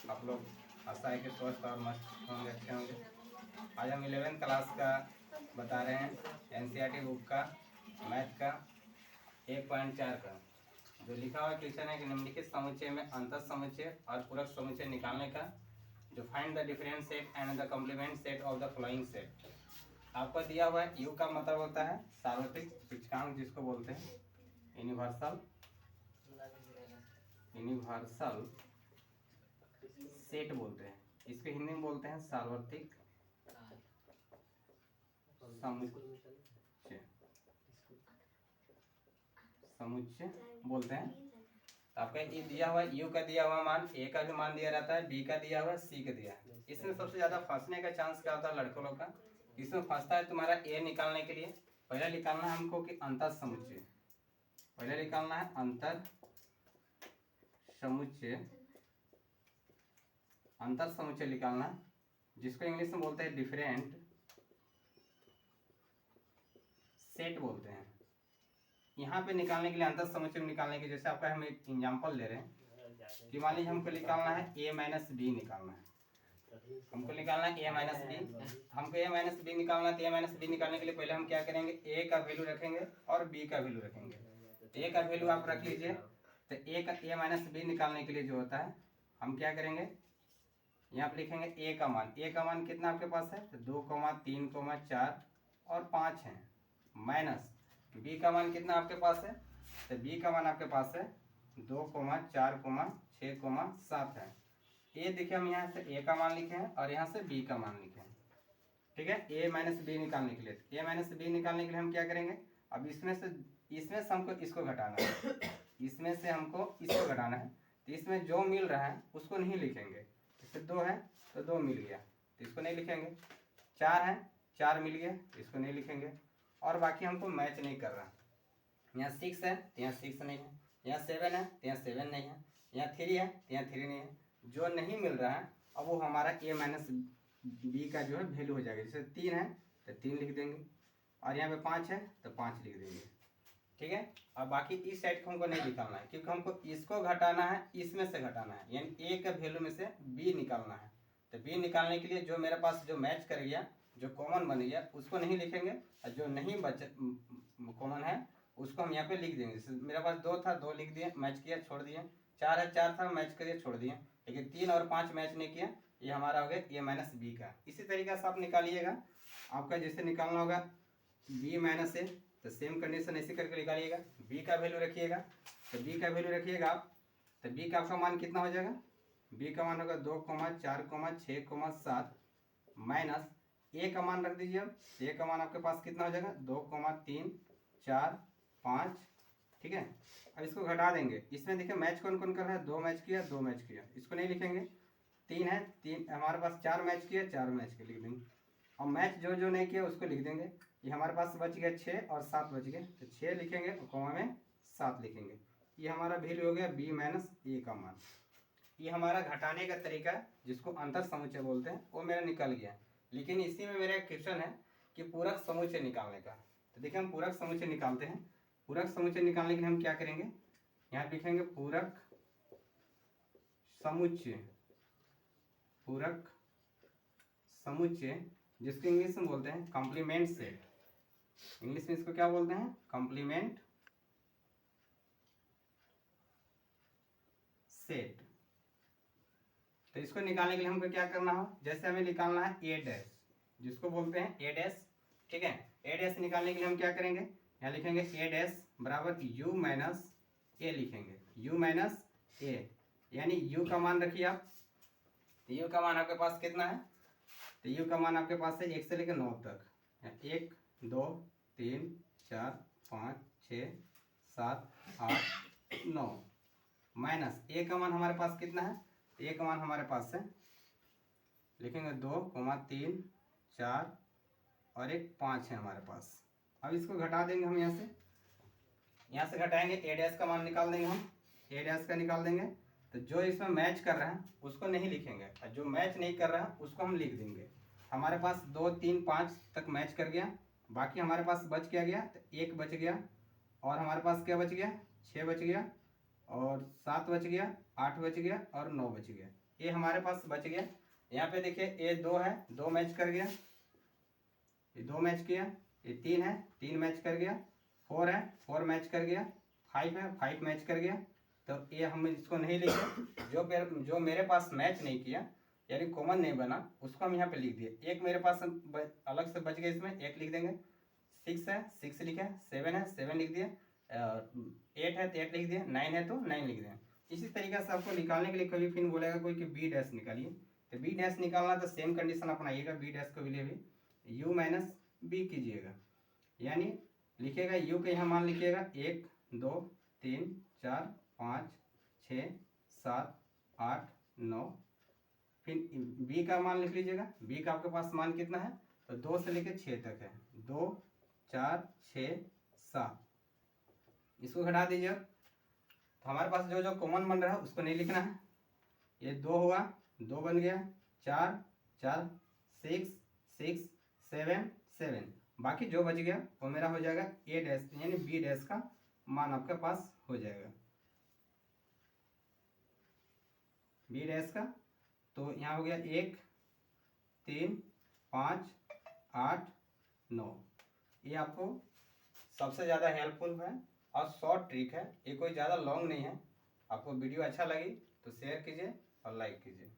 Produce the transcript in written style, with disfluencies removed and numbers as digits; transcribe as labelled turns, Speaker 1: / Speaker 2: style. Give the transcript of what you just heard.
Speaker 1: आप लोग आशा है कि स्वस्थ और मस्त होंगे, अच्छे होंगे। आज हम 11th क्लास का बता रहे हैं, एनसीईआरटी बुक का मैथ का 1.4 का जो लिखा हुआ क्वेश्चन है कि निम्नलिखित समुच्चय में अंतर समुच्चय और पूरक समुच्चय निकालने का, जो find the different set and the complement set of the following set. आपको दिया हुआ है यू का मतलब होता है सार्वत्रिक सूचकांक, जिसको बोलते हैं यूनिवर्सल सेट बोलते हैं। इसको हिंदी में बोलते हैं सार्वत्रिक समुच्चय बोलते हैं। तो आपका ये दिया हुआ यू का दिया हुआ मान, ए का भी मान दिया रहता है, बी का दिया हुआ, सी का दिया है। इसमें सबसे ज्यादा फंसने का चांस क्या होता है लड़कों लोग का, इसमें फंसता है तुम्हारा ए निकालने के लिए पहले निकालना है हमको कि अंतर समुच्चय, पहले निकालना है अंतर समुच्चय, अंतर समुच्चय निकालना, जिसको इंग्लिश में बोलते हैं डिफरेंट सेट बोलते हैं। यहाँ पे निकालने के लिए अंतर समुच्चय निकालने के, जैसे आपका हम एक एग्जांपल ले रहे हैं कि मान लीजिए हमको निकालना है ए माइनस बी निकालना है, हमको निकालना है ए माइनस बी, हमको ए माइनस बी निकालना है। तो ए माइनस बी निकालने के लिए पहले हम क्या करेंगे, ए का वैल्यू रखेंगे और बी का वैल्यू रखेंगे। ए का वैल्यू आप रख लीजिए, तो ए माइनस बी निकालने के लिए जो होता है हम क्या करेंगे, यहाँ पे लिखेंगे ए का मान, ए का मान कितना आपके पास है, तो 2, 3, 4 और 5 है, माइनस बी का मान कितना आपके पास है, तो बी का मान आपके पास है 2, 4, 6, 7 है। ये देखिए हम यहाँ से ए का मान लिखे हैं और यहाँ से बी का मान लिखे हैं, ठीक है। ए माइनस बी निकालने के लिए, ए माइनस बी निकालने के लिए हम क्या करेंगे, अब इसमें से हमको इसको घटाना है, इसमें से हमको इसको घटाना है। तो इसमें जो मिल रहा है उसको नहीं लिखेंगे, जैसे 2 है तो 2 मिल गया तो इसको नहीं लिखेंगे, 4 है 4 मिल गया इसको नहीं लिखेंगे, और बाकी हमको मैच नहीं कर रहा। यहाँ 6 है तो यहाँ 6 नहीं है, यहाँ 7 है तो यहाँ 7 नहीं है, यहाँ 3 है तो यहाँ 3 नहीं है। जो नहीं मिल रहा है अब वो हमारा ए माइनस बी का जो है वैल्यू हो जाएगा। जैसे 3 है तो 3 लिख देंगे, और यहाँ पे 5 है तो 5 लिख देंगे, ठीक है। अब बाकी इस साइड को हमको नहीं निकालना है, क्योंकि हमको इसको घटाना है, इसमें से घटाना है, यानी ए का वैल्यू में से बी निकालना है। तो बी निकालने के लिए जो मेरे पास जो मैच कर गया, जो कॉमन बन गया, उसको नहीं लिखेंगे, और जो नहीं बच कॉमन है उसको हम यहाँ पे लिख देंगे। जैसे मेरे पास 2 था, 2 लिख दिए, मैच किया छोड़ दिए, 4 है 4 था, मैच करिए छोड़ दिए, लेकिन 3 और 5 मैच नहीं किया, ये हमारा हो गया ए माइनस बी का। इसी तरीके से आप निकालिएगा, आपका जैसे निकालना होगा बी माइनस ए, तो सेम कंडीशन ऐसे करके निकालिएगा। बी का वैल्यू रखिएगा, तो बी का वैल्यू रखिएगा आप, तो बी का आपका मान कितना हो जाएगा, बी का मान होगा 2, 4, 6, 7, माइनस ए का मान रख दीजिए। अब ए का मान आपके पास कितना हो जाएगा, 2, 3, 4, 5, ठीक है। अब इसको घटा देंगे, इसमें देखिए मैच कौन कौन कर रहा है, 2 मैच किया 2 मैच किया, इसको नहीं लिखेंगे। 3 है, 3 हमारे पास 4 मैच किया 4 मैच के लिख देंगे, और मैच जो जो नहीं किया उसको लिख देंगे। ये हमारे पास बच गया 6 और 7 बच गए, तो 6 लिखेंगे और कॉमा में 7 लिखेंगे। ये हमारा वैल्यू हो गया बी माइनस ए का मान। ये हमारा घटाने का तरीका जिसको अंतर समुच्चय बोलते हैं वो मेरा निकल गया। लेकिन इसी में मेरा एक क्वेश्चन है कि पूरक समुच्चय निकालने का। तो देखिए हम पूरक समुच्चय निकालते हैं। पूरक समुच्चय निकालने के लिए हम क्या करेंगे, यहाँ लिखेंगे पूरक समुच्चय, पूरक समुच्चय जिसको इंग्लिश में बोलते हैं कॉम्प्लीमेंट सेट। इंग्लिश में इसको क्या बोलते हैं, कॉम्प्लीमेंट सेट। तो इसको निकालने के लिए हमको क्या करना हो, जैसे हमें निकालना है ए डैश, जिसको बोलते हैं ए डैश, ठीक है। ए डैश निकालने के लिए हम क्या करेंगे, यहाँ लिखेंगे ए डैश बराबर यू माइनस ए लिखेंगे, यू माइनस ए, यानी यू का मान रखिए आप। तो यू का मान आपके पास कितना है, तो यू का मान आपके पास है 1 से लेकर 9 तक, 1, 2, 3, 4, 5, 6, 7, 8, 9, माइनस ए का मान हमारे पास कितना है, ए का मान हमारे पास है लिखेंगे 2, 3, 4 और एक 5 है हमारे पास। अब इसको घटा देंगे हम यहाँ से घटाएंगे, ए डैश का मान निकाल देंगे हम, ए डैश का निकाल देंगे। तो जो इसमें मैच कर रहा है उसको नहीं लिखेंगे, और जो मैच नहीं कर रहा है उसको हम लिख देंगे। हमारे पास 2, 3, 5 तक मैच कर गया, बाकी हमारे पास बच क्या गया, तो 1 बच गया, और हमारे पास क्या बच गया, 6 बच गया, और 7 बच गया, 8 बच गया और 9 बच गया। ए हमारे पास बच गया। यहाँ पे देखिए ए 2 है, 2 मैच कर गया, ये 2 मैच किया, ये 3 है, 3 मैच कर गया, 4 है, 4 मैच कर गया, 5 है, 5 मैच कर गया। तो ये हम इसको नहीं लिखे, जो मेरे पास मैच नहीं किया यानी कॉमन नहीं बना उसको हम यहाँ पे लिख दिए। एक मेरे पास अलग से बच गया, इसमें एक लिख देंगे। 6 है 6 लिखा, 7 है 7 लिख दिया, 8 है तो 8 लिख दिया, 9 है तो 9 लिख दिया। इसी तरीके से आपको निकालने के लिए कभी फिर बोलेगा कोई कि बी डैश निकालिए, तो बी डैश निकालना तो सेम कंडीशन अपनाइएगा, बी डैश को लिए भी यू माइनस बी कीजिएगा, यानी लिखिएगा यू के यहाँ मान लिखिएगा 1 2 3 4 5 6 7 8 9, फिर बी का मान लिख लीजिएगा। बी का आपके पास मान कितना है, तो 2 से लेकर 6 तक है, 2 4 6 7, इसको घटा दीजिए। तो हमारे पास जो जो कॉमन बन रहा है उसको नहीं लिखना है। ये 2 हुआ, 2 बन गया, 4 4 6 6 7 7, बाकी जो बच गया वो मेरा हो जाएगा ए डैश यानी बी डैश का मान आपके पास हो जाएगा, बी डैश का। तो यहाँ हो गया 1 3 5 8 9। ये आपको सबसे ज़्यादा हेल्पफुल है और शॉर्ट ट्रिक है, ये कोई ज़्यादा लॉन्ग नहीं है। आपको वीडियो अच्छा लगी तो शेयर कीजिए और लाइक कीजिए।